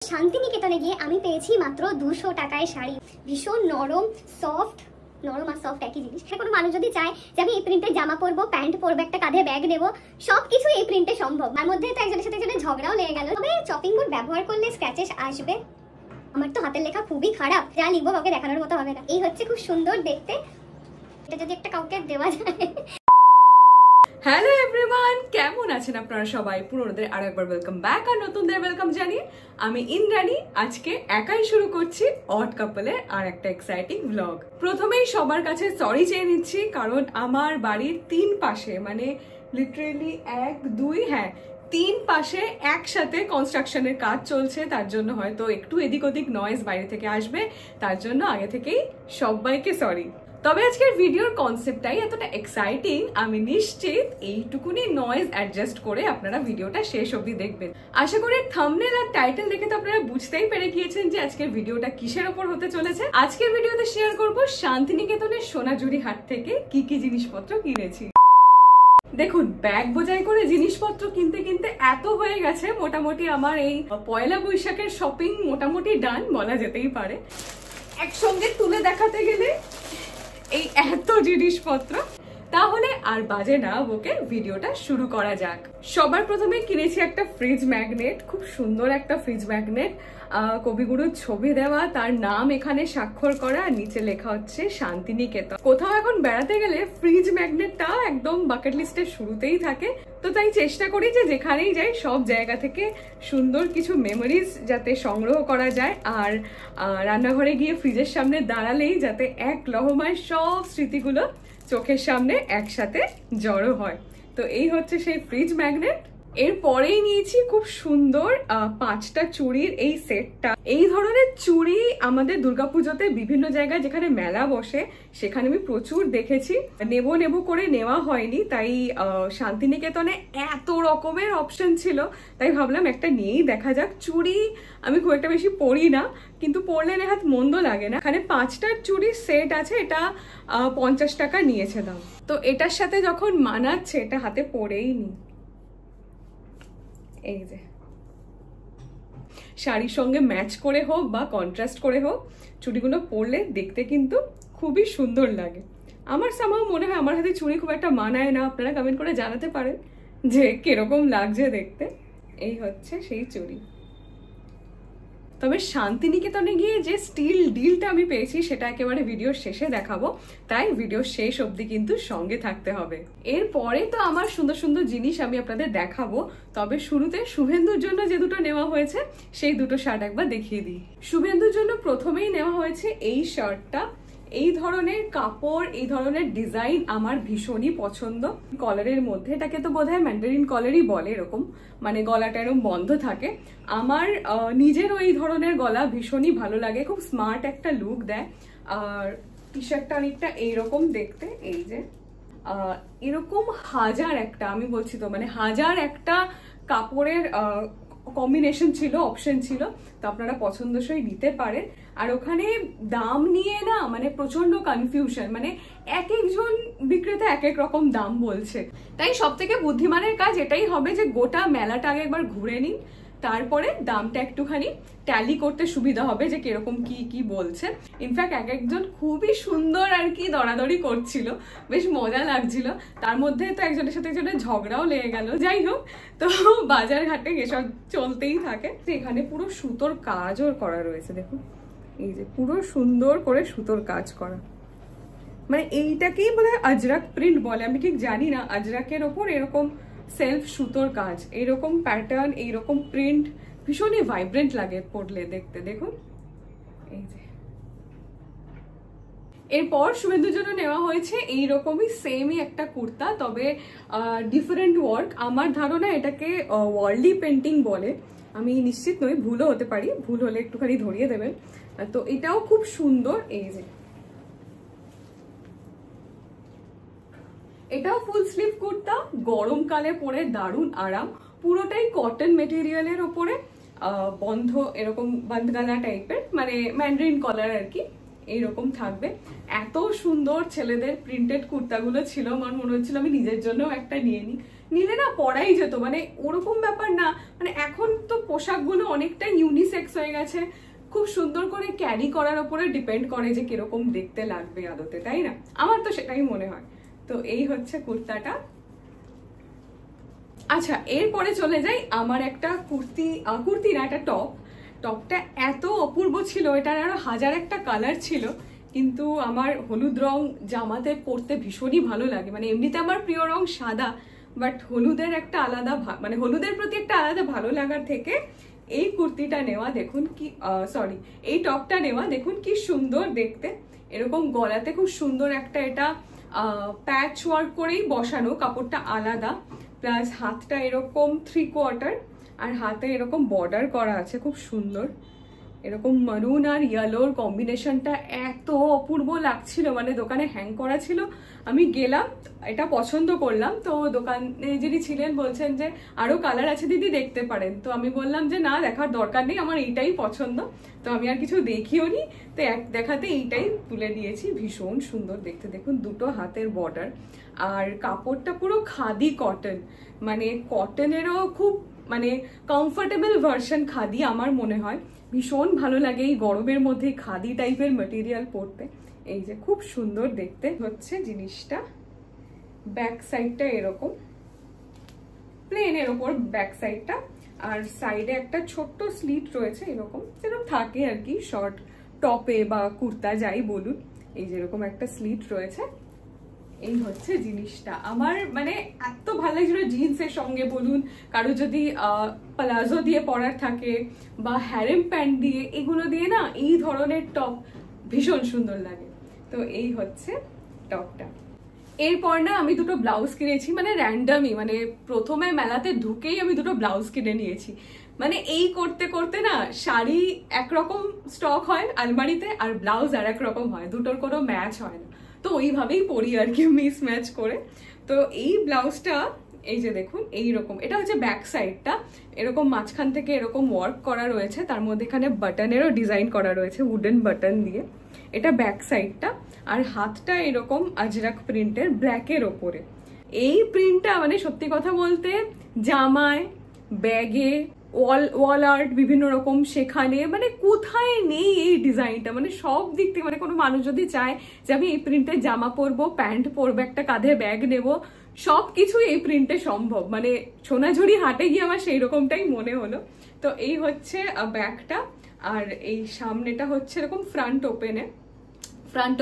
শান্তিনিকেতনে গিয়ে আমি পেয়েছি মাত্র 200 টাকায় শাড়ি। ভীষণ নরম, সফট, নরম আর সফট একই জিনিস। কোনো মানুষ যদি চায় যে আমি এই প্রিন্টের জামা পরবো, প্যান্ট পরবো, একটা কাঁধে ব্যাগ নেবো, সবকিছু এই প্রিন্টে সম্ভব। তার মধ্যে তো একজনের সাথে একজনের ঝগড়াও লেগে গেল। তবে চপিং বোর্ড ব্যবহার করলে স্ক্র্যাচেস আসবে। আমার তো হাতের লেখা খুবই খারাপ, যা লিখবো কাউকে দেখানোর মতো হবে না। এই হচ্ছে খুব সুন্দর দেখতে, এটা যদি একটা কাউকে দেওয়া যায়। হ্যালো এভরিওয়ান, কেমন আছেন আপনারা সবাই? পুরোদের আরো একবার ওয়েলকাম ব্যাক আর নতুনদের ওয়েলকাম জানিয়ে আমি ইন্দ্রাণী আজকে একাই শুরু করছি অড কাপলের আর একটা এক্সাইটিং ব্লগ। প্রথমেই সবার কাছে সরি চেয়ে নিচ্ছি, কারণ আমার বাড়ির 3 পাশে মানে লিটারেলি 1, 2 3 পাশে একসাথে কনস্ট্রাকশনের কাজ চলছে। তার জন্য হয়তো একটু এদিক ওদিক নয়েজ বাইরে থেকে আসবে, তার জন্য আগে থেকেই সবাইকে সরি। তবে আজকের ভিডিওর কনসেপ্টটাই এতটা এক্সাইটিং, আমি নিশ্চিত এইটুকুনি নয়েজ অ্যাডজাস্ট করে আপনারা ভিডিওটা শেষ অবধি দেখবেন। আশা করি থাম্বনেল আর টাইটেল দেখে তো আপনারা বুঝতেই পেরে গিয়েছেন যে আজকের ভিডিওটা কিসের ওপর হতে চলেছে। আজকের ভিডিওতে শেয়ার করব শান্তিনিকেতনের সোনাঝুরি হাট থেকে কি কি জিনিসপত্র কিনেছি। দেখুন, ব্যাগ বোঝাই করে জিনিসপত্র কিনতে কিনতে এত হয়ে গেছে, মোটামুটি আমার এই পয়লা বৈশাখের শপিং মোটামুটি ডান বলা যেতেই পারে। একসঙ্গে তুলে দেখাতে গেলে এই এত জিনিসপত্র, তাহলে আর বাজে না বকে ভিডিওটা শুরু করা যাক। সবার প্রথমে কিনেছি একটা ফ্রিজ ম্যাগনেট, খুব সুন্দর একটা ফ্রিজ ম্যাগনেট, কবিগুরুর ছবি দেওয়া, তার নাম এখানে স্বাক্ষর করা, আর নিচে লেখা হচ্ছে শান্তিনিকেতন। কোথাও এখন বেড়াতে গেলে ফ্রিজ ম্যাগনেটটা একদম বাকেট লিস্টের শুরুতেই থাকে, তো তাই চেষ্টা করি যে যেখানেই যাই সব জায়গা থেকে সুন্দর কিছু মেমোরিজ যাতে সংগ্রহ করা যায়, আর রান্নাঘরে গিয়ে ফ্রিজের সামনে দাঁড়ালেই যাতে এক লহমায় সব স্মৃতিগুলো চোখের সামনে একসাথে জড়ো হয়। তো এই হচ্ছে সেই ফ্রিজ ম্যাগনেট। এরপরেই নিয়েছি খুব সুন্দর 5টা চুড়ির এই সেটটা। এই ধরনের চুড়ি আমাদের দুর্গাপুজোতে বিভিন্ন জায়গায় যেখানে মেলা বসে সেখানে আমি প্রচুর দেখেছি। নেব করে নেওয়া হয়নি, তাই শান্তিনিকেতনে এত রকমের অপশন ছিল, তাই ভাবলাম একটা নিয়েই দেখা যাক। চুড়ি আমি খুব একটা বেশি পরি না, কিন্তু পরলে নেহাত মন্দ লাগে না। এখানে 5টার চুড়ির সেট আছে, এটা 50 টাকা নিয়েছে দাম। তো এটার সাথে যখন মানাচ্ছে এটা হাতে পরেই নি। এই যে শাড়ির সঙ্গে ম্যাচ করে হোক বা কন্ট্রাস্ট করে হোক, চুড়িগুলো পরলে দেখতে কিন্তু খুবই সুন্দর লাগে। আমার সামাও মনে হয় আমার হাতে চুড়ি খুব একটা মানায় না, আপনারা কমেন্ট করে জানাতে পারেন যে কিরকম লাগছে দেখতে। এই হচ্ছে সেই চুড়ি। তবে শান্তিনিকেতনে গিয়ে যে স্টিল ডিলটা আমি পেয়েছি সেটা একেবারে ভিডিওর শেষে দেখাবো, তাই ভিডিওর শেষ অবধি কিন্তু সঙ্গে থাকতে হবে। এরপরে তো আমার সুন্দর সুন্দর জিনিস আমি আপনাদের দেখাবো, তবে শুরুতে শুভেন্দুর জন্য যে দুটো নেওয়া হয়েছে সেই দুটো শার্ট একবার দেখিয়ে দিই। শুভেন্দুর জন্য প্রথমেই নেওয়া হয়েছে এই শার্টটা। এই ধরনের কাপড়, এই ধরনের ডিজাইন আমার ভীষণই পছন্দ। কলারের মধ্যে, এটাকে তো বোধহয় ম্যান্ডারিন কলারই বলে, এরকম মানে গলাটা এরকম বন্ধ থাকে। আমার নিজেরও এই ধরনের গলা ভীষণই ভালো লাগে, খুব স্মার্ট একটা লুক দেয়। আর টি শার্টটা অনেকটা এইরকম দেখতে, এই যে এরকম হাজার একটা, আমি বলছি তো মানে হাজার একটা কাপড়ের কম্বিনেশন ছিল, অপশন ছিল, তো আপনারা পছন্দসই নিতে পারেন। আর ওখানে দাম নিয়ে না মানে প্রচন্ড কনফিউশন, মানে এক একজন বিক্রেতা এক এক রকম দাম বলছে। তাই সব থেকে বুদ্ধিমানের কাজ এটাই হবে যে গোটা মেলাটা আগে একবার ঘুরে নিন, তারপরে দামটা একটুখানি ট্যালি করতে সুবিধা হবে যে কিরকম কি বলছে। ইনফ্যাক্ট এক একজন খুবই সুন্দর আর কি দরাদরি করছিল, বেশ মজা লাগছিল। তার মধ্যে তো একজনের সাথে একজনের ঝগড়াও লেগে গেল। যাই হোক, তো বাজার ঘাটে এসব চলতেই থাকে। এখানে পুরো সুতোর কাজও করা রয়েছে, দেখুন এই যে পুরো সুন্দর করে সুতোর কাজ করা, মানে এইটাকেই বোধহয় আজরাক প্রিন্ট বলে, আমি ঠিক জানি না। আজরাকের ওপর এরকম সেলফ সুতোর কাজ, এইরকম প্যাটার্ন, এইরকম প্রিন্ট, ভীষণই ভাইব্রেন্ট লাগে পরলে দেখতে। দেখুন এই যে। এরপর শুভেন্দুর জন্য নেওয়া হয়েছে এইরকমই সেমই একটা কুর্তা, তবে ডিফারেন্ট ওয়ার্ক। আমার ধারণা এটাকে ওয়ার্লি পেন্টিং বলে, আমি নিশ্চিত নই, ভুলও হতে পারি, ভুল হলে একটুখানি ধরিয়ে দেবেন। তো এটাও খুব সুন্দর। এই যে এটাও ফুল স্লিভ কুর্তা, গরমকালে পরে দারুণ আরাম, পুরোটাই কটন মেটেরিয়ালের ওপরে বন্ধ, এরকম বান্ধগালা টাইপের, মানে ম্যান্ডারিন কলার আর কি, এইরকম থাকবে। এত সুন্দর ছেলেদের প্রিন্টেড কুর্তাগুলো ছিল, আমার মনে হচ্ছিল আমি নিজের জন্য একটা নিয়ে নিই। নিলে না পরাই যেত, মানে ওরকম ব্যাপার না। মানে এখন তো পোশাকগুলো অনেকটা ইউনিসেক্স হয়ে গেছে, খুব সুন্দর করে ক্যারি করার উপরে ডিপেন্ড করে যে কিরকম দেখতে লাগবে আদতে, তাই না? আমার তো সেটাই মনে হয়। তো এই হচ্ছে কুর্তাটা। আচ্ছা, এরপরে চলে যাই আমার একটা কুর্তি না, একটা টপটা এত অপূর্ব ছিল, এটার আরো হাজার একটা কালার ছিল, কিন্তু আমার হলুদ রং জামাতে পরতে ভীষণই ভালো লাগে। মানে এমনিতে আমার প্রিয় রং সাদা, বাট হলুদের একটা আলাদা মানে হলুদের প্রতি একটা আলাদা ভালো লাগার থেকে এই কুর্তিটা নেওয়া দেখুন কি এই টপটা নেওয়া দেখুন কি সুন্দর দেখতে। এরকম গলাতে খুব সুন্দর একটা এটা প্যাচ ওয়ার্ক করেই বসানো, কাপড়টা আলাদা, প্লাস হাতটা এরকম 3/4 আর হাতে এরকম বর্ডার করা আছে খুব সুন্দর। এরকম মারুন আর ইয়েলোর কম্বিনেশনটা এত অপূর্ব লাগছিল, মানে দোকানে হ্যাং করা ছিল। আমি গেলাম, এটা পছন্দ করলাম, তো দোকানে যিনি ছিলেন বলছেন যে আরো কালার আছে দিদি, দেখতে পারেন। তো আমি বললাম যে না, দেখার দরকার নেই, আমার এইটাই পছন্দ। তো আমি আর কিছু দেখিও নি, তো এক দেখাতে এইটাই তুলে দিয়েছি। ভীষণ সুন্দর দেখতে, দেখুন দুটো হাতের বর্ডার, আর কাপড়টা পুরো খাদি কটন, মানে কটনেরও খুব মানে কমফোর্টেবল ভার্সন খাদি আমার মনে হয়। ভীষণ ভালো লাগে এই গরমের মধ্যে খাদি টাইপের মেটেরিয়াল পরতে। এই যে খুব সুন্দর দেখতে হচ্ছে জিনিসটা। ব্যাক সাইডটা এরকম প্লেনের ওপর ব্যাক সাইডটা, আর সাইডে একটা ছোট্ট স্লিট রয়েছে, এরকম যেরকম থাকে আর কি শর্ট টপে বা কুর্তা যাই বলুন। এই যেরকম একটা স্লিট রয়েছে। এই হচ্ছে জিনিসটা। আমার মানে এত ভালো লাগছিল জিন্সের সঙ্গে বলুন, কারো যদি প্লাজো দিয়ে পরার থাকে বা হ্যারেম প্যান্ট দিয়ে, এগুলো দিয়ে না এই ধরনের টপ ভীষণ সুন্দর লাগে। তো এই হচ্ছে টপটা। এরপর না আমি দুটো ব্লাউজ কিনেছি, মানে র্যান্ডামই, মানে প্রথমে মেলাতে ঢুকেই আমি দুটো ব্লাউজ কিনে নিয়েছি। মানে এই করতে করতে না শাড়ি একরকম স্টক হয় আলমারিতে, আর ব্লাউজ আর এক রকম হয়, দুটোর কোনো ম্যাচ হয় না। তো ওইভাবেই পরি আর কি, মিস ম্যাচ করে। তো এই ব্লাউজটা এই যে দেখুন এইরকম, এটা হচ্ছে ব্যাক সাইডটা, এরকম মাঝখান থেকে এরকম ওয়ার্ক করা রয়েছে, তার মধ্যে এখানে বাটনেরও ডিজাইন করা রয়েছে উডেন বাটন দিয়ে। এটা ব্যাক সাইডটা, আর হাতটা এরকম আজরাক প্রিন্টের ব্ল্যাকের ওপরে। এই প্রিন্টটা মানে সত্যি কথা বলতে জামায়, ব্যাগে, ওয়াল আর্ট বিভিন্ন রকম, সেখানে মানে কোথায় নেই এই ডিজাইনটা, মানে সব দিক থেকে। মানে কোনো মানুষ যদি চায় যে আমি এই প্রিন্টের জামা পরবো, প্যান্ট পরবো, একটা কাঁধে ব্যাগ নেবো, সবকিছু এই প্রিন্টে সম্ভব। মানে সোনাঝুরি হাটে গিয়ে আমার সেই রকমটাই মনে হলো। তো এই হচ্ছে ব্যাগটা, আর এই সামনেটা হচ্ছে এরকম ফ্রন্ট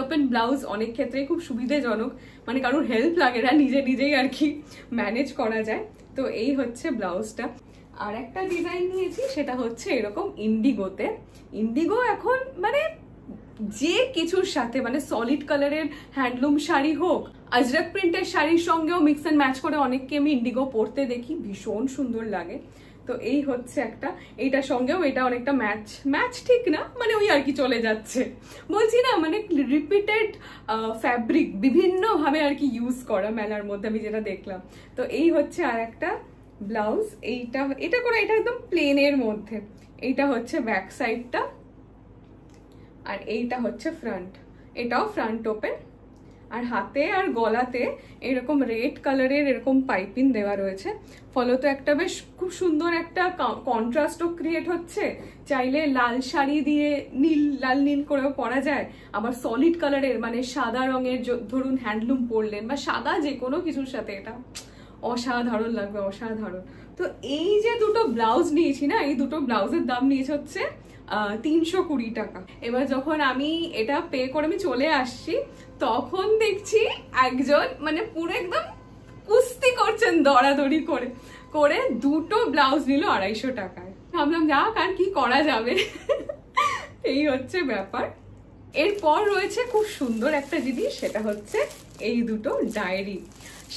ওপেন ব্লাউজ। অনেক ক্ষেত্রে খুব সুবিধাজনক, মানে কারোর হেল্প লাগে না, নিজে নিজেই আর কি ম্যানেজ করা যায়। তো এই হচ্ছে ব্লাউজটা। আর একটা ডিজাইন নিয়েছি, সেটা হচ্ছে এরকম ইন্ডিগো এখন মানে যে কিছুর সাথে, মানে সলিড কালারের হ্যান্ডলুম শাড়ি হোক, আজরাক প্রিন্টের শাড়ির সঙ্গেও মিক্স অ্যান্ড ম্যাচ করে অনেককে আমি ইন্ডিগো পরতে দেখি, ভীষণ সুন্দর লাগে। তো এই হচ্ছে একটা, এইটার সঙ্গেও এটা অনেকটা ম্যাচ ঠিক না, মানে ওই আর কি চলে যাচ্ছে। বলছি না, মানে রিপিটেড ফ্যাব্রিক বিভিন্ন ভাবে আর কি ইউজ করা মেলার মধ্যে আমি যেটা দেখলাম। তো এই হচ্ছে আর একটা ব্লাউজ, এটা করে, এটা একদম প্লেনের মধ্যে। এইটা হচ্ছে ব্যাক সাইডটা, আর এইটা হচ্ছে ফ্রন্ট, এটাও ফ্রন্ট ওপেন, আর হাতে আর গলাতে এরকম রেড কালারের এরকম পাইপিং দেওয়া রয়েছে। ফলত একটা বেশ খুব সুন্দর একটা কন্ট্রাস্টও ক্রিয়েট হচ্ছে। চাইলে লাল শাড়ি দিয়ে লাল নীল করেও পরা যায়, আবার সলিড কালারের মানে সাদা রঙের ধরুন হ্যান্ডলুম পরলেন, বা সাদা যে কোনো কিছুর সাথে এটা অসাধারণ লাগবে, অসাধারণ। তো এই যে দুটো ব্লাউজ নিয়েছি না, এই দুটো ব্লাউজের দাম নিয়েছে হচ্ছে 320 টাকা। এবার যখন আমি এটা পে করে আমি চলে আসছি, তখন দেখছি একজন মানে পুরো একদম কুস্তি করছেন দরাদরি করে দুটো ব্লাউজ নিল 250 টাকায়। ভাবলাম যাক, আর কি করা যাবে। এই হচ্ছে ব্যাপার। এরপর রয়েছে খুব সুন্দর একটা জিনিস, সেটা হচ্ছে এই দুটো ডায়েরি।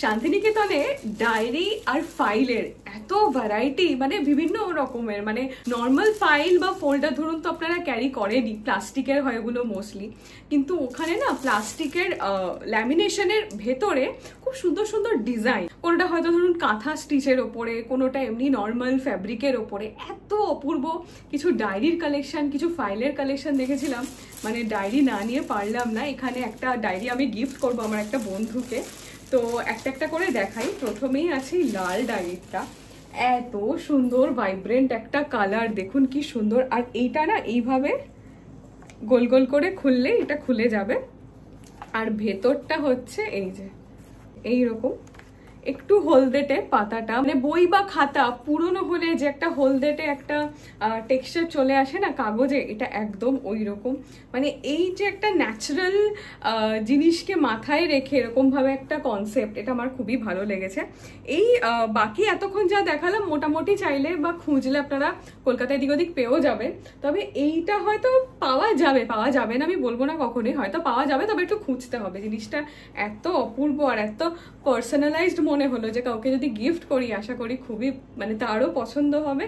শান্তিনিকেতনে ডায়েরি আর ফাইলের এত ভ্যারাইটি, মানে বিভিন্ন রকমের, মানে নর্মাল ফাইল বা ফোল্ডার ধরুন তো আপনারা ক্যারি করেনি, প্লাস্টিকের হয় ওগুলো মোস্টলি, কিন্তু ওখানে না প্লাস্টিকের ল্যামিনেশনের ভেতরে খুব সুন্দর সুন্দর ডিজাইন, কোনোটা হয়তো ধরুন কাঁথা স্টিচের ওপরে, কোনোটা এমনি নর্মাল ফ্যাব্রিকের ওপরে। এত অপূর্ব কিছু ডায়েরির কালেকশন, কিছু ফাইলের কালেকশন দেখেছিলাম, মানে ডায়েরি না নিয়ে পারলাম না। এখানে একটা ডায়েরি আমি গিফট করবো আমার একটা বন্ধুকে, তো একটা একটা করে দেখাই। প্রথমেই আছে লাল ডায়েরিটা, এত সুন্দর ভাইব্রেন্ট একটা কালার, দেখুন কি সুন্দর। আর এইটা না এইভাবে গোল গোল করে খুললে এটা খুলে যাবে। আর ভেতরটা হচ্ছে এই যে এইরকম একটু হলদেটে পাতাটা, মানে বই বা খাতা পুরনো হলে যে একটা হলদেটে একটা টেক্সচার চলে আসে না কাগজে, এটা একদম ওই রকম। মানে এই যে একটা ন্যাচারাল জিনিসকে মাথায় রেখে এরকম ভাবে একটা কনসেপ্ট, এটা আমার খুবই ভালো লেগেছে। এই বাকি এতক্ষণ যা দেখালাম মোটামুটি চাইলে বা খুঁজলে আপনারা কলকাতায় এদিক ওদিক পেয়েও যাবেন। তবে এইটা হয়তো পাওয়া যাবে না আমি বলবো না, কখনোই হয়তো পাওয়া যাবে, তবে একটু খুঁজতে হবে। জিনিসটা এত অপূর্ব আর এত পার্সোনালাইজড মনে হলো যে কাউকে যদি গিফট করি আশা করি খুবই মানে তারও পছন্দ হবে।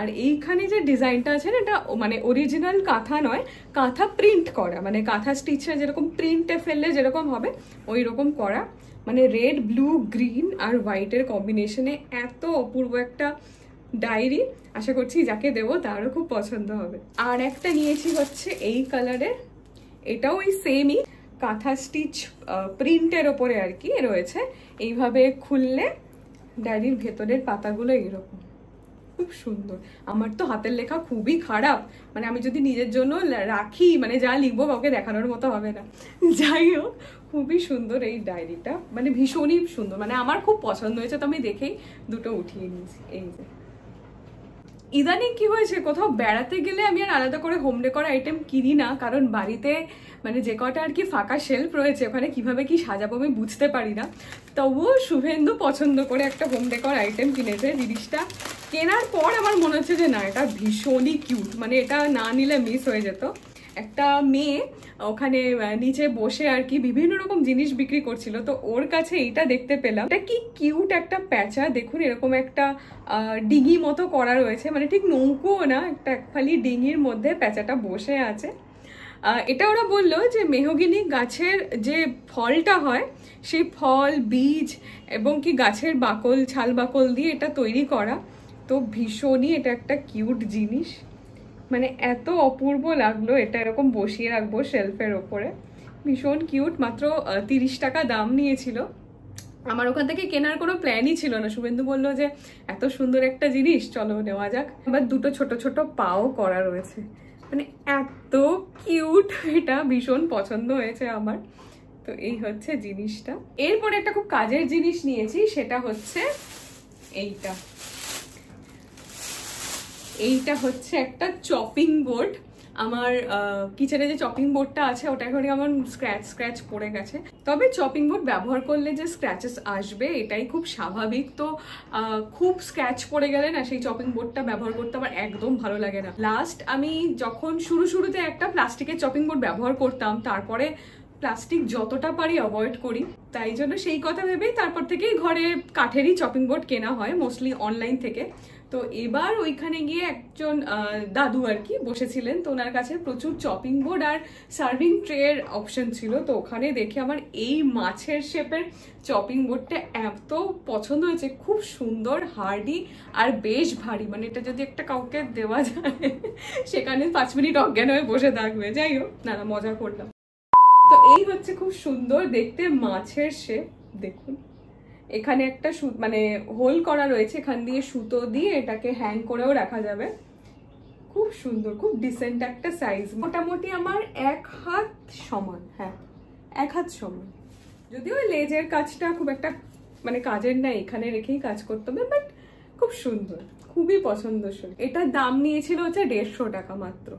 আর এইখানে যে ডিজাইনটা আছে না, এটা মানে অরিজিনাল কাঁথা নয়, কাঁথা প্রিন্ট করা, মানে কাঁথা স্টিচে যেরকম প্রিন্টে ফেললে যেরকম হবে ওই রকম করা। মানে রেড, ব্লু, গ্রিন আর হোয়াইটের কম্বিনেশনে এত অপূর্ব একটা ডায়েরি, আশা করছি যাকে দেবো তারও খুব পছন্দ হবে। আর একটা নিয়েছি হচ্ছে এই কালারের, এটাও ওই সেমই কাঁথা স্টিচ প্রিন্টের ওপরে আর কি রয়েছে। এইভাবে খুললে ডায়েরির ভেতরের পাতাগুলো এইরকম, খুব সুন্দর। আমার তো হাতের লেখা খুবই খারাপ, মানে আমি যদি নিজের জন্য রাখি মানে যা লিখবো কাউকে দেখানোর মতো হবে না। যাই হোক, খুবই সুন্দর এই ডায়েরিটা, মানে ভীষণই সুন্দর, মানে আমার খুব পছন্দ হয়েছে, তো আমি দেখেই দুটো উঠিয়ে নিয়েছি। এই যে ইদানিং কি হয়েছে, কোথাও বেড়াতে গেলে আমি আর আলাদা করে হোম ডেকোর আইটেম কিনি না, কারণ বাড়িতে মানে যে কটা আর কি ফাঁকা শেলফ রয়েছে ওখানে কিভাবে কি সাজাবো আমি বুঝতে পারি না। তবুও শুভেন্দু পছন্দ করে একটা হোম ডেকোর আইটেম কিনেছে। জিনিসটা কেনার পর আমার মনে হচ্ছে যে না, এটা ভীষণই কিউট, মানে এটা না নিলে মিস হয়ে যেত। একটা মেয়ে ওখানে নিচে বসে আর কি বিভিন্ন রকম জিনিস বিক্রি করছিল, তো ওর কাছে এইটা দেখতে পেলাম। এটা কি কিউট একটা প্যাঁচা, দেখুন এরকম একটা ডিঙি মতো করা রয়েছে, মানে ঠিক নৌকোও না, একটা খালি ডিঙির মধ্যে প্যাঁচাটা বসে আছে। এটা ওরা বললো যে মেহগিনি গাছের যে ফলটা হয় সেই ফল, বীজ এবং কি গাছের বাকল, ছাল বাকল দিয়ে এটা তৈরি করা। তো ভীষণই এটা একটা কিউট জিনিস, মানে এত অপূর্ব লাগলো। এটা এরকম বসিয়ে রাখবো শেলফের ওপরে, ভীষণ কিউট। মাত্র 30 টাকা দাম নিয়েছিল। আমার ওখান থেকে কেনার কোনো প্ল্যানই ছিল না, শুভেন্দু বললো যে এত সুন্দর একটা জিনিস চলো নেওয়া যাক। আবার দুটো ছোট ছোট পাও করা রয়েছে, মানে এত কিউট, এটা ভীষণ পছন্দ হয়েছে আমার। তো এই হচ্ছে জিনিসটা। এরপরে একটা খুব কাজের জিনিস নিয়েছি, সেটা হচ্ছে এইটা হচ্ছে একটা চপিং বোর্ড। আমার কিচেনে যে চপিং বোর্ডটা আছে ওটা এখন আমার স্ক্র্যাচ পড়ে গেছে। তবে চপিং বোর্ড ব্যবহার করলে যে স্ক্র্যাচেস আসবে এটাই খুব স্বাভাবিক। তো খুব স্ক্র্যাচ পড়ে গেলে না সেই চপিং বোর্ডটা ব্যবহার করতে আমার একদম ভালো লাগে না। লাস্ট আমি যখন শুরুতে একটা প্লাস্টিকের চপিং বোর্ড ব্যবহার করতাম, তারপরে প্লাস্টিক যতটা পারি অ্যাভয়েড করি, তাই জন্য সেই কথা ভেবেই তারপর থেকেই ঘরে কাঠেরই চপিং বোর্ড কেনা হয়, মোস্টলি অনলাইন থেকে। তো এবার ওইখানে গিয়ে একজন দাদু আর কি বসেছিলেন, তো ওনার কাছে প্রচুর চপিং বোর্ড আর সার্ভিং ট্রের অপশন ছিল। তো ওখানে দেখে আমার এই মাছের শেপের চপিং বোর্ডটা এত পছন্দ হয়েছে, খুব সুন্দর, হার্ডি আর বেশ ভারী। মানে এটা যদি একটা কাউকে দেওয়া যায় সেখানে 5 মিনিট অজ্ঞান হয়ে বসে থাকবে। যাই হোক, না মজা করলাম। তো এই হচ্ছে খুব সুন্দর দেখতে মাছের শেপ, দেখুন এখানে একটা মানে হোল করা রয়েছে, এখান দিয়ে সুতো দিয়ে এটাকে হ্যাং করেও রাখা যাবে। খুব সুন্দর, খুব ডিসেন্ট একটা সাইজ, মোটামুটি আমার 1 হাত সমান, হ্যাঁ 1 হাত সমান। যদিও লেজের কাজটা খুব একটা মানে কাজের না, এখানে রেখেই কাজ করতে হবে, বাট খুব সুন্দর, খুবই পছন্দসই। এটার দাম নিয়েছিল হচ্ছে 150 টাকা মাত্র।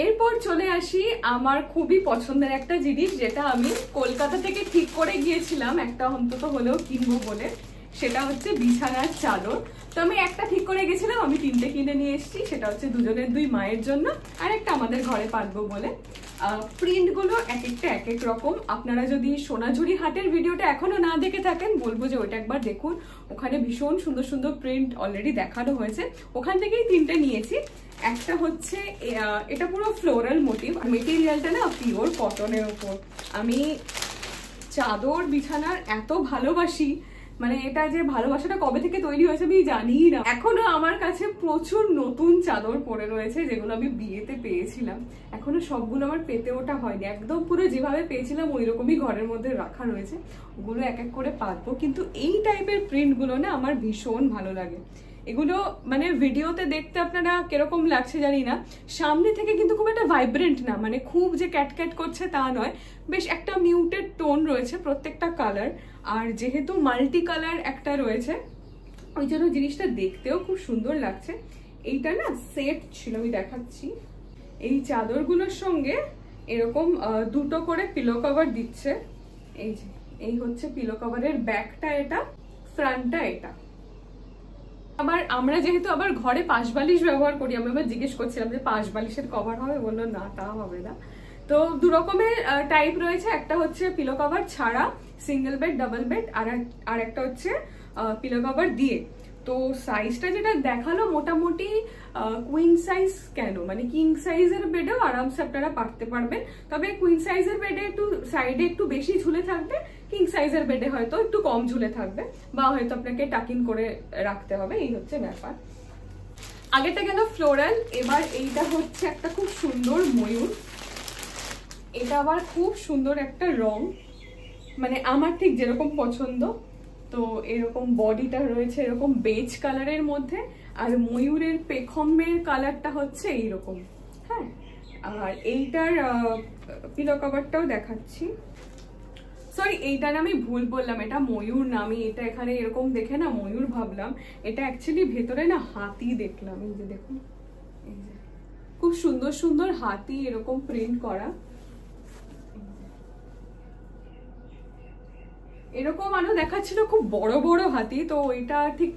এরপর চলে আসি আমার খুবই পছন্দের একটা জিনিস, যেটা আমি কলকাতা থেকে ঠিক করে গিয়েছিলাম একটা অন্তত হলেও কিনবো বলে, সেটা হচ্ছে বিছানার চাদর। তো আমি একটা ঠিক করে গেছিলাম, আমি 3টে কিনে নিয়ে এসেছি। সেটা হচ্ছে দুজনের, 2 মায়ের জন্য আর একটা আমাদের ঘরে পাতবো বলে। প্রিন্টগুলো এক একটা এক এক রকম। আপনারা যদি সোনাঝুরি হাটের ভিডিওটা এখনো না দেখে থাকেন বলবো যে ওইটা একবার দেখুন, ওখানে ভীষণ সুন্দর সুন্দর প্রিন্ট অলরেডি দেখানো হয়েছে। ওখান থেকেই 3টে নিয়েছি। একটা হচ্ছে এটা পুরো ফ্লোরাল মোটিভ, মেটেরিয়ালটা না পিওর কটনের ওপর। আমি চাদর বিছানার এত ভালোবাসি মানে এটা যে ভালোবাসাটা কবে থেকে তৈরি হয়েছে আমি জানি না। এখনো আমার কাছে প্রচুর নতুন চাদর পরে রয়েছে যেগুলো আমি বিয়েতে পেয়েছিলাম, এখনো সবগুলো আমার পেতে ওঠা হয়নি, একদম পুরো যেভাবে পেয়েছিলাম ওই রকমই ঘরের মধ্যে রাখা রয়েছে, ওগুলো এক এক করে পাতবো। কিন্তু এই টাইপের প্রিন্টগুলো না আমার ভীষণ ভালো লাগে। এগুলো মানে ভিডিওতে দেখতে আপনারা কিরকম লাগছে জানি না, সামনে থেকে কিন্তু খুব একটা ভাইব্রেন্ট না, মানে খুব যে ক্যাট করছে তা নয়, বেশ একটা মিউটেড টোন রয়েছে প্রত্যেকটা কালার। আর যেহেতু মাল্টি কালার একটা রয়েছে ওই জন্য জিনিসটা দেখতেও খুব সুন্দর লাগছে। এইটা না সেট ছিল, আমি দেখাচ্ছি। এই চাদরগুলোর সঙ্গে এরকম দুটো করে পিলো কভার দিচ্ছে। এই যে এই হচ্ছে পিলো কভারের ব্যাকটা, এটা ফ্রন্টটা এটা। আবার আমরা যেহেতু আবার ঘরে পাশ বালিশ ব্যবহার করি, আমি আবার জিজ্ঞেস করছিলাম যে পাশ বালিশের কভার হবে, বললো না তা হবে না। তো দু রকমের টাইপ রয়েছে, একটা হচ্ছে পিলো কভার ছাড়া সিঙ্গেল বেড ডাবল বেড, আর একটা হচ্ছে পিলো কভার দিয়ে। তো সাইজটা যেটা দেখালো মোটামুটি কুইন সাইজ কেন মানে কিং সাইজের বেডেও আরামসে আপনারা পারতে পারবেন, তবে কুইন সাইজের বেডে একটু সাইডে একটু বেশি ঝুলে থাকবে, কিং সাইজের বেডে হয়তো একটু কম ঝুলে থাকবে, বা হয়তো আপনাকে টাকিং করে রাখতে হবে, এই হচ্ছে ব্যাপার। আগেটা গেল ফ্লোরাল, এবার এইটা হচ্ছে একটা খুব সুন্দর ময়ূর। এটা আবার খুব সুন্দর একটা রং, মানে আমার ঠিক যেরকম পছন্দ। তো এরকম বডিটা রয়েছে এরকম বেজ কালারের মধ্যে, আর ময়ূরের পেখমের কালারটা হচ্ছে এইরকম। হ্যাঁ, আর এইটার পিলো কভারটাও দেখাচ্ছি। সরি, এইটা না আমি ভুল বললাম, এটা ময়ূর না, আমি এটা এখানে এরকম দেখে না ময়ূর ভাবলাম, এটা অ্যাকচুয়ালি ভেতরে না হাতি দেখলাম। এই যে দেখুন, এই যে খুব সুন্দর সুন্দর হাতি এরকম প্রিন্ট করা, এরকম আরো দেখাচ্ছিল খুব বড় বড় হাতি। তো ওইটা ঠিক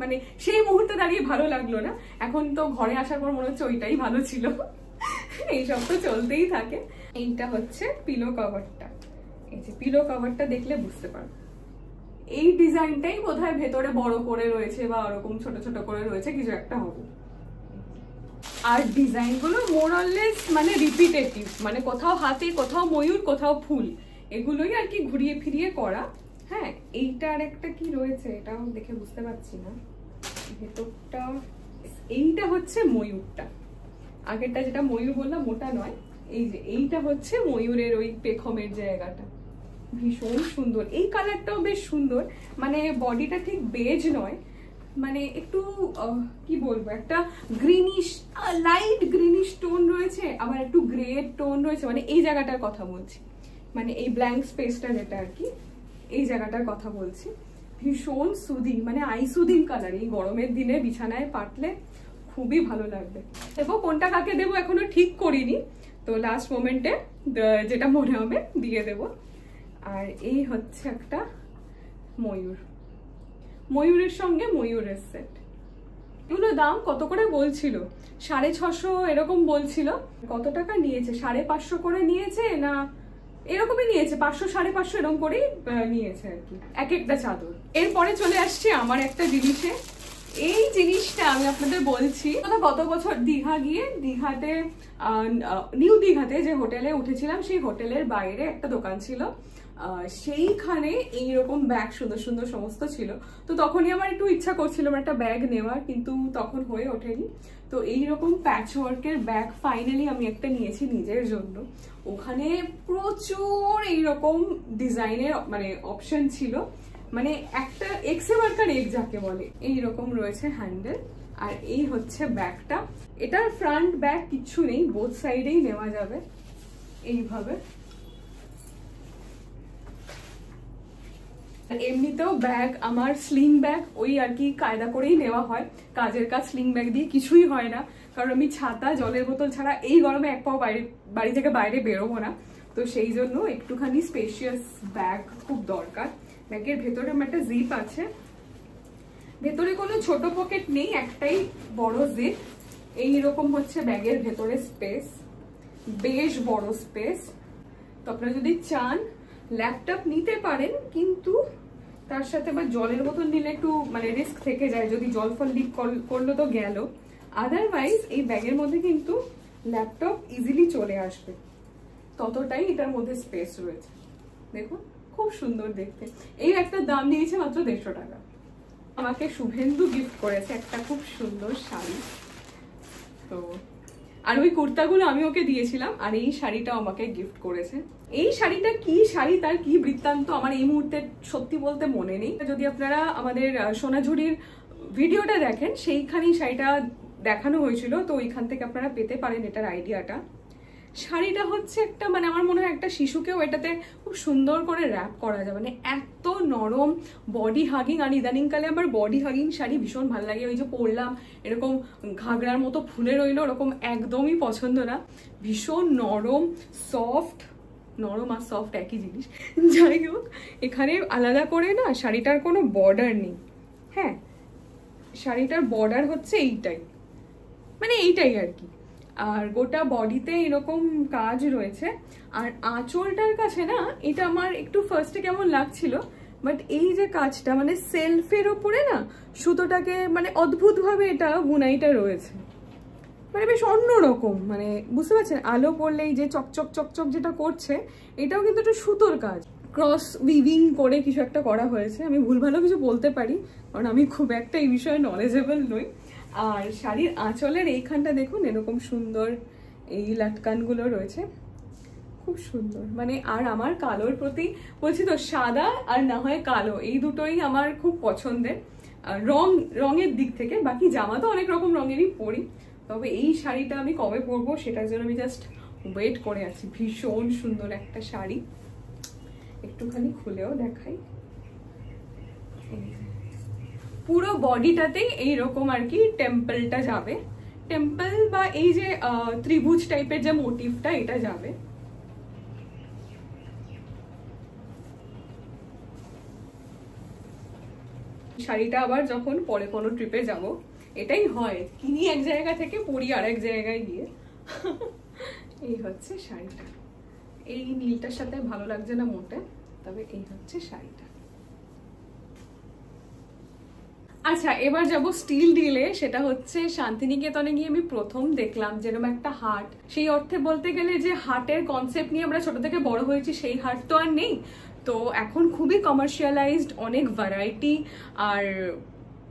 মানে সেই মুহূর্তে দাঁড়িয়ে ভালো লাগলো না, এখন তো ঘরে আসার পর মনে হচ্ছে ওইটাই ভালো ছিল। এইসব তো চলতেই থাকে। এইটা হচ্ছে পিলো কভারটা, এই যে পিলো কভারটা দেখলে বুঝতে পারবে এই ডিজাইনটাই বোধহয় ভেতরে বড় করে রয়েছে বা ওরকম ছোট ছোট করে রয়েছে, কিছু একটা হবে। আর ডিজাইন গুলো মোর অললেস মানে রিপিটেটিভ, মানে কোথাও হাতি কোথাও ময়ূর কোথাও ফুল, এগুলোই আর কি ঘুরিয়ে ফিরিয়ে করা। হ্যাঁ, এইটার একটা কি রয়েছে এটাও দেখে বুঝতে পারছি না ভেতরটা। এইটা হচ্ছে ময়ূরটা, আগেরটা যেটা ময়ূর বললাম ওটা নয়, এই যে এইটা হচ্ছে ময়ূরের ওই পেখমের জায়গাটা, ভীষণ সুন্দর। এই কালারটাও বেশ সুন্দর, মানে বডিটা ঠিক বেজ নয়, মানে একটু কি বলবো একটা গ্রিনিশ লাইট গ্রিনিশ টোন রয়েছে, আবার একটু গ্রে টোন রয়েছে, মানে এই জায়গাটার কথা বলছি, মানে এই ব্ল্যাঙ্ক স্পেসটা যেটা আর কি এই জায়গাটার কথা বলছি। ভীষণ সুদিং, মানে আই সুদিং কালার, এই গরমের দিনে বিছানায় পাতলে খুবই ভালো লাগবে। দেবো কোনটা কাকে দেবো এখনো ঠিক করিনি, তো লাস্ট মোমেন্টে যেটা মনে হবে দিয়ে দেব। আর এই হচ্ছে একটা ময়ূর, ময়ূরের সঙ্গে ময়ূরের সেট। এগুলো দাম কত করে বলছিল, 650 এরকম বলছিল। কত টাকা নিয়েছে, 550 করে নিয়েছে না এরকমই নিয়েছে, 500 550 এরকম করেই নিয়েছে আর কি এক একটা চাদর। এরপরে চলে আসছি আমার একটা জিনিসে। এই জিনিসটা আমি আপনাদের বলছি, গত বছর দীঘা গিয়ে, দীঘাতে নিউ দীঘাতে যে হোটেলে উঠেছিলাম সেই হোটেলের বাইরে একটা দোকান ছিল, সেইখানে এইরকম ব্যাগ সুন্দর সুন্দর সমস্ত ছিল। তো তখনই আমার একটু ইচ্ছা করছিল একটা ব্যাগ নেওয়ার, কিন্তু তখন হয়ে ওঠেনি। তো এইরকম প্যাচ ওয়ার্কের ব্যাগ ফাইনালি আমি একটা নিয়েছি নিজের জন্য। ওখানে প্রচুর এইরকম ডিজাইনের মানে অপশন ছিল, মানে একটা এক্সে মার্কার এক যাকে বলে, এইরকম রয়েছে হ্যান্ডেল। আর এই হচ্ছে ব্যাগটা, এটার ফ্রন্ট ব্যাক কিছু নেই, বোথ সাইডেই নেওয়া যাবে এইভাবে। এমনিতেও ব্যাগ আমার স্লিং ব্যাগ ওই আর কি কায়দা করেই নেওয়া হয়, কাজের কাজ স্লিং ব্যাগ দিয়ে কিছুই হয় না, কারণ আমি ছাতা জলের বোতল ছাড়া এই গরমে এক পাও বাড়ি থেকে বাইরে বেরোবো না। তো সেই জন্য একটুখানি স্পেশিয়াস ব্যাগ খুব দরকার। ব্যাগের ভেতরে একটা জিপ আছে, ভেতরে কোনো ছোট পকেট নেই, একটাই বড় জিপ। এইরকম হচ্ছে ব্যাগের ভেতরে স্পেস, বেশ বড় স্পেস। তো আপনারা যদি চান ল্যাপটপ নিতে পারেন, কিন্তু তার সাথে আবার জলের বোতল নিলে একটু মানে রিস্ক থেকে যায়, যদি জল ফল লিক করলো তো গেল। আদারওয়াইজ এই ব্যাগের মধ্যে কিন্তু ল্যাপটপ ইজিলি চলে আসবে, ততটাই এটার মধ্যে স্পেস রয়েছে। দেখুন খুব সুন্দর দেখতে। এই একটা দাম নিয়েছে মাত্র 150 টাকা। আমাকে শুভেন্দু গিফট করেছে একটা খুব সুন্দর শাড়ি। তো আর ওই কুর্তাগুলো আমি ওকে দিয়েছিলাম, আর এই শাড়িটাও আমাকে গিফট করেছে। এই শাড়িটা কি শাড়ি, তার কি বৃত্তান্ত আমার এই মুহূর্তে সত্যি বলতে মনে নেই। যদি আপনারা আমাদের সোনাঝুরির ভিডিওটা দেখেন, সেইখানেই শাড়িটা দেখানো হয়েছিল, তো ওইখান থেকে আপনারা পেতে পারেন এটার আইডিয়াটা। শাড়িটা হচ্ছে একটা মানে আমার মনে হয় একটা শিশুকেও এটাতে খুব সুন্দর করে র্যাপ করা যায়, মানে এত নরম, বডি হাগিং। আর ইদানিংকালে আমার বডি হাগিং শাড়ি ভীষণ ভালো লাগে। ওই যে পরলাম এরকম ঘাগড়ার মতো ফুলে রইলো, ওরকম একদমই পছন্দ না। ভীষণ নরম, সফট, নরম আর সফট একই জিনিস। যাই হোক, এখানে আলাদা করে না শাড়িটার কোনো বর্ডার নেই। হ্যাঁ, শাড়িটার বর্ডার হচ্ছে এইটাই, মানে এইটাই আর কি। আর গোটা বডিতে এরকম কাজ রয়েছে। আর আঁচলটার কাছে না, এটা আমার একটু ফার্স্টে কেমন লাগছিল, বাট এই যে কাজটা মানে সেলফের ওপরে না সুতোটাকে মানে অদ্ভুতভাবে এটা বুনাইটা রয়েছে, মানে বেশ অন্যরকম। মানে বুঝতে পারছেন, আলো পড়লেই যে চকচক চকচক যেটা করছে, এটাও কিন্তু একটা সুতোর কাজ, ক্রস উইভিং করে কিছু একটা করা হয়েছে। আমি ভুল ভালো কিছু বলতে পারি, কারণ আমি খুব একটা এই বিষয়ে নলেজেবল নই। আর শাড়ির আঁচলের এইখানটা দেখুন, এরকম সুন্দর এই লাটকানগুলো রয়েছে, খুব সুন্দর। মানে আর আমার কালোর প্রতি বলছি তো, সাদা আর না হয় কালো, এই দুটোই আমার খুব পছন্দের রঙের দিক থেকে। বাকি জামা তো অনেক রকম রঙেরই পরি, তবে এই শাড়িটা আমি কবে পরবো সেটার জন্য আমি জাস্ট ওয়েট করে আছি। ভীষণ সুন্দর একটা শাড়ি, একটুখানি খুলেও দেখাই। পুরো বডিটাতেই এইরকম আর কি টেম্পলটা যাবে, টেম্পল বা এই যে ত্রিভুজ টাইপের যে মোটিভটা, এটা যাবে। শাড়িটা আবার যখন পরে কোনো ট্রিপে যাব, এটাই হয়, কিনি এক জায়গা থেকে পরি আর এক জায়গায় গিয়ে। এই হচ্ছে শাড়িটা। এই নীলটার সাথে ভালো লাগছে না মোটে, তবে এই হচ্ছে শাড়িটা। আচ্ছা, এবার যাব স্টিল ডিলে। সেটা হচ্ছে শান্তিনিকেতনে গিয়ে আমি প্রথম দেখলাম যেরকম একটা হাট। সেই অর্থে বলতে গেলে যে হাটের কনসেপ্ট নিয়ে আমরা ছোট থেকে বড় হয়েছি, সেই হাট তো আর নেই। তো এখন খুবই কমার্শিয়ালাইজড, অনেক ভ্যারাইটি, আর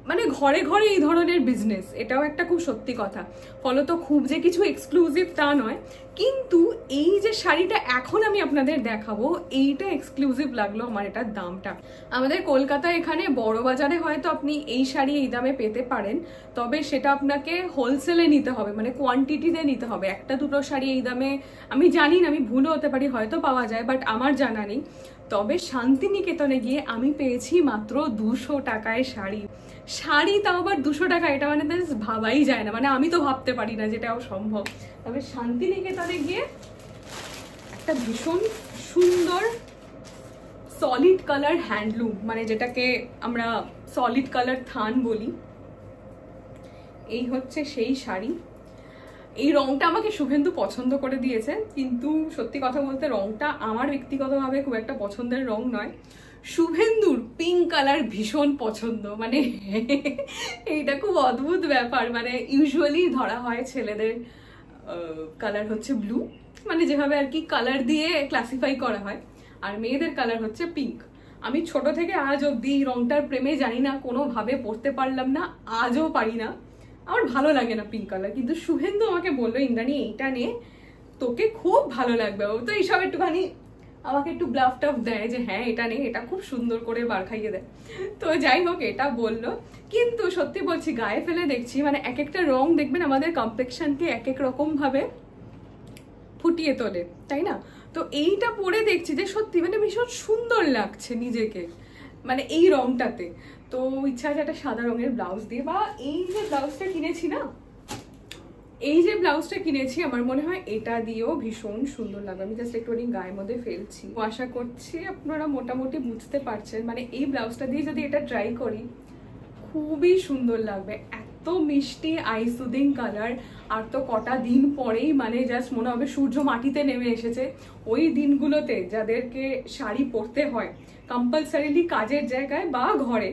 মানে ঘরে ঘরে এই ধরনের বিজনেস, এটাও একটা খুব সত্যি কথা। ফলত খুব যে কিছু এক্সক্লুসিভ তা নয়, কিন্তু এই যে শাড়িটা এখন আমি আপনাদের দেখাবো, এইটা এক্সক্লুসিভ লাগলো আমার, এটার দামটা। আমাদের কলকাতায় এখানে বড় বাজারে হয়তো আপনি এই শাড়ি এই দামে পেতে পারেন, তবে সেটা আপনাকে হোলসেলে নিতে হবে, মানে কোয়ান্টিটিতে নিতে হবে। একটা দুটো শাড়ি এই দামে আমি জানি না, আমি ভুলও হতে পারি, হয়তো পাওয়া যায়, বাট আমার জানা নেই। তবে শান্তিনিকেতনে গিয়ে আমি পেয়েছি মাত্র 200 টাকায় শাড়ি। শাড়ি তাও আবার 200 টাকা, এটা মানে ভাবাই যায় না, মানে আমি তো ভাবতে পারি না যেটাও সম্ভব। তবে শান্তিনিকেতনে গিয়ে একটা ভীষণ সুন্দর সলিড কালার হ্যান্ডলুম, মানে যেটাকে আমরা সলিড কালার থান বলি, এই হচ্ছে সেই শাড়ি। এই রংটা আমাকে শুভেন্দু পছন্দ করে দিয়েছে, কিন্তু সত্যি কথা বলতে রংটা আমার ব্যক্তিগতভাবে খুব একটা পছন্দের রং নয়। শুভেন্দুর পিঙ্ক কালার ভীষণ পছন্দ, মানে এইটা খুব অদ্ভুত ব্যাপার। মানে ইউজুয়ালি ধরা হয় ছেলেদের কালার হচ্ছে ব্লু, মানে যেভাবে আর কি কালার দিয়ে ক্লাসিফাই করা হয়, আর মেয়েদের কালার হচ্ছে পিঙ্ক। আমি ছোট থেকে আজ অব্দি এই রংটার প্রেমে জানি না, কোনোভাবে পড়তে পারলাম না, আজও পারি না, আমার ভালো লাগে না পিঙ্ক কালার। কিন্তু শুভেন্দু আমাকে বললো, ইন্দ্রাণী এইটা নে, তোকে খুব ভালো লাগবে। ও তো এইসব একটুখানি আমাকে একটু ব্লাফ টাফ দেয় যে হ্যাঁ এটা নে, এটা খুব সুন্দর করে বার খাইয়ে দেয়। তো যাই হোক, এটা বললো, কিন্তু সত্যি বলছি গায়ে ফেলে দেখছি, মানে এক একটা রং দেখবেন আমাদের কমপ্লেকশনকে এক এক রকম ভাবে ফুটিয়ে তোলে, তাই না? তো এইটা পরে দেখছি যে সত্যি মানে ভীষণ সুন্দর লাগছে নিজেকে, মানে এই রংটাতে। তো ইচ্ছা আছে একটা সাদা রঙের ব্লাউজ দিয়ে, বা এই যে ব্লাউজটা কিনেছি না, এই যে ব্লাউজটা কিনেছি, আমার মনে হয় এটা দিয়েও ভীষণ সুন্দর লাগবে। আমি জাস্ট একটু গায়ের মধ্যে ফেলছি, আশা করছি আপনারা মোটামুটি বুঝতে পারছেন। মানে এই ব্লাউজটা দিয়ে যদি এটা ট্রাই করি, খুবই সুন্দর লাগবে। এত মিষ্টি আইসুদিং কালার, আর তো কটা দিন পরেই মানে জাস্ট মনে হবে সূর্য মাটিতে নেমে এসেছে। ওই দিনগুলোতে যাদেরকে শাড়ি পরতে হয় কম্পালসারিলি কাজের জায়গায় বা ঘরে,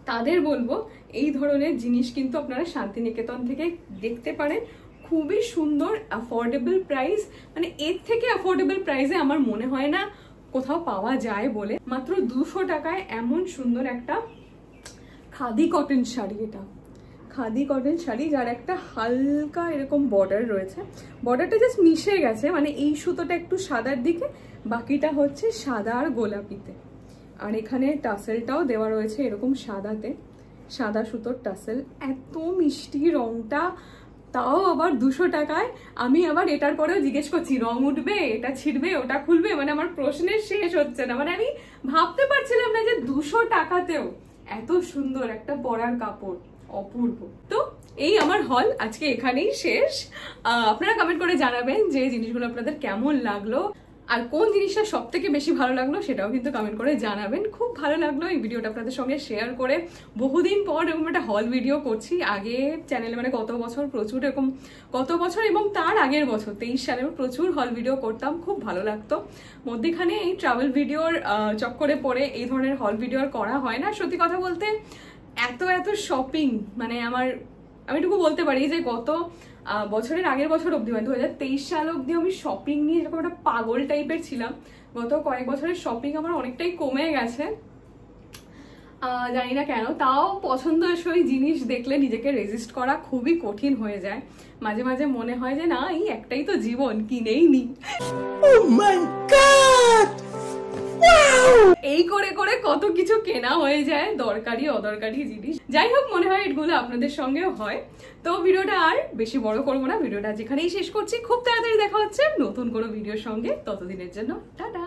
তাদের বলবো এই ধরনের জিনিস কিন্তু আপনারা শান্তিনিকেতন থেকে দেখতে পারেন। খুবই সুন্দর, অ্যাফোর্ডেবল প্রাইস, মানে এর থেকে অ্যাফোর্ডেবল প্রাইসে আমার মনে হয় না কোথাও পাওয়া যায় বলে। মাত্র 200 টাকায় এমন সুন্দর একটা খাদি কটন শাড়ি, এটা খাদি কটন শাড়ি যার একটা হালকা এরকম বর্ডার রয়েছে, বর্ডারটা জাস্ট মিশে গেছে, মানে এই সুতোটা একটু সাদার দিকে, বাকিটা হচ্ছে সাদা আর গোলাপিতে। আর এখানে টাসেলটাও দেওয়া রয়েছে এরকম সাদাতে, সাদা সুতোর টাসেল। এত মিষ্টি রংটা, তাও আবার 200 টাকায়। আমি আবার এটার পরেও জিজ্ঞেস করছি রং উঠবে, এটা ছিড়বে, ওটা খুলবে, মানে আমার প্রশ্নের শেষ হচ্ছে না। মানে আমি ভাবতে পারছিলাম না যে 200 টাকাতেও এত সুন্দর একটা পরার কাপড়, অপূর্ব। তো এই আমার হল আজকে এখানেই শেষ। আপনারা কমেন্ট করে জানাবেন যে জিনিসগুলো আপনাদের কেমন লাগলো, আর কোন জিনিসটা সব থেকে বেশি ভালো লাগলো সেটাও কিন্তু কমেন্ট করে জানাবেন। খুব ভালো লাগলো এই ভিডিওটা আপনাদের সঙ্গে শেয়ার করে। বহুদিন পর এরকম একটা হল ভিডিও করছি। আগে চ্যানেলে মানে গত বছর প্রচুর এরকম, গত বছর এবং তার আগের বছর 23 সালে প্রচুর হল ভিডিও করতাম, খুব ভালো লাগতো। মধ্যেখানে এই ট্রাভেল ভিডিওর চক্করে পড়ে এই ধরনের হল ভিডিও আর করা হয় না। সত্যি কথা বলতে এত শপিং, মানে আমি এটুকু বলতে পারি যে গত বছরের আগের বছর অব্দি, মানে 2023 সাল অব্দি আমি শপিং নিয়ে এরকম একটা পাগল টাইপের ছিলাম। গত কয়েক বছরের শপিং আমার অনেকটাই কমে গেছে, জানি না কেন। তাও পছন্দসই জিনিস দেখলে নিজেকে রেজিস্ট করা খুবই কঠিন হয়ে যায়। মাঝে মাঝে মনে হয় যে না, এই একটাই তো জীবন, কিনেই নি। এই করে করে কত কিছু কেনা হয়ে যায়, দরকারি অদরকারি জিনিস। যাই হোক, মনে হয় এগুলো আপনাদের সঙ্গেও হয়। তো ভিডিওটা আর বেশি বড় করবো না, ভিডিওটা যেখানেই শেষ করছি। খুব তাড়াতাড়ি দেখা হচ্ছে নতুন কোনো ভিডিওর সঙ্গে, ততদিনের জন্য টাটা।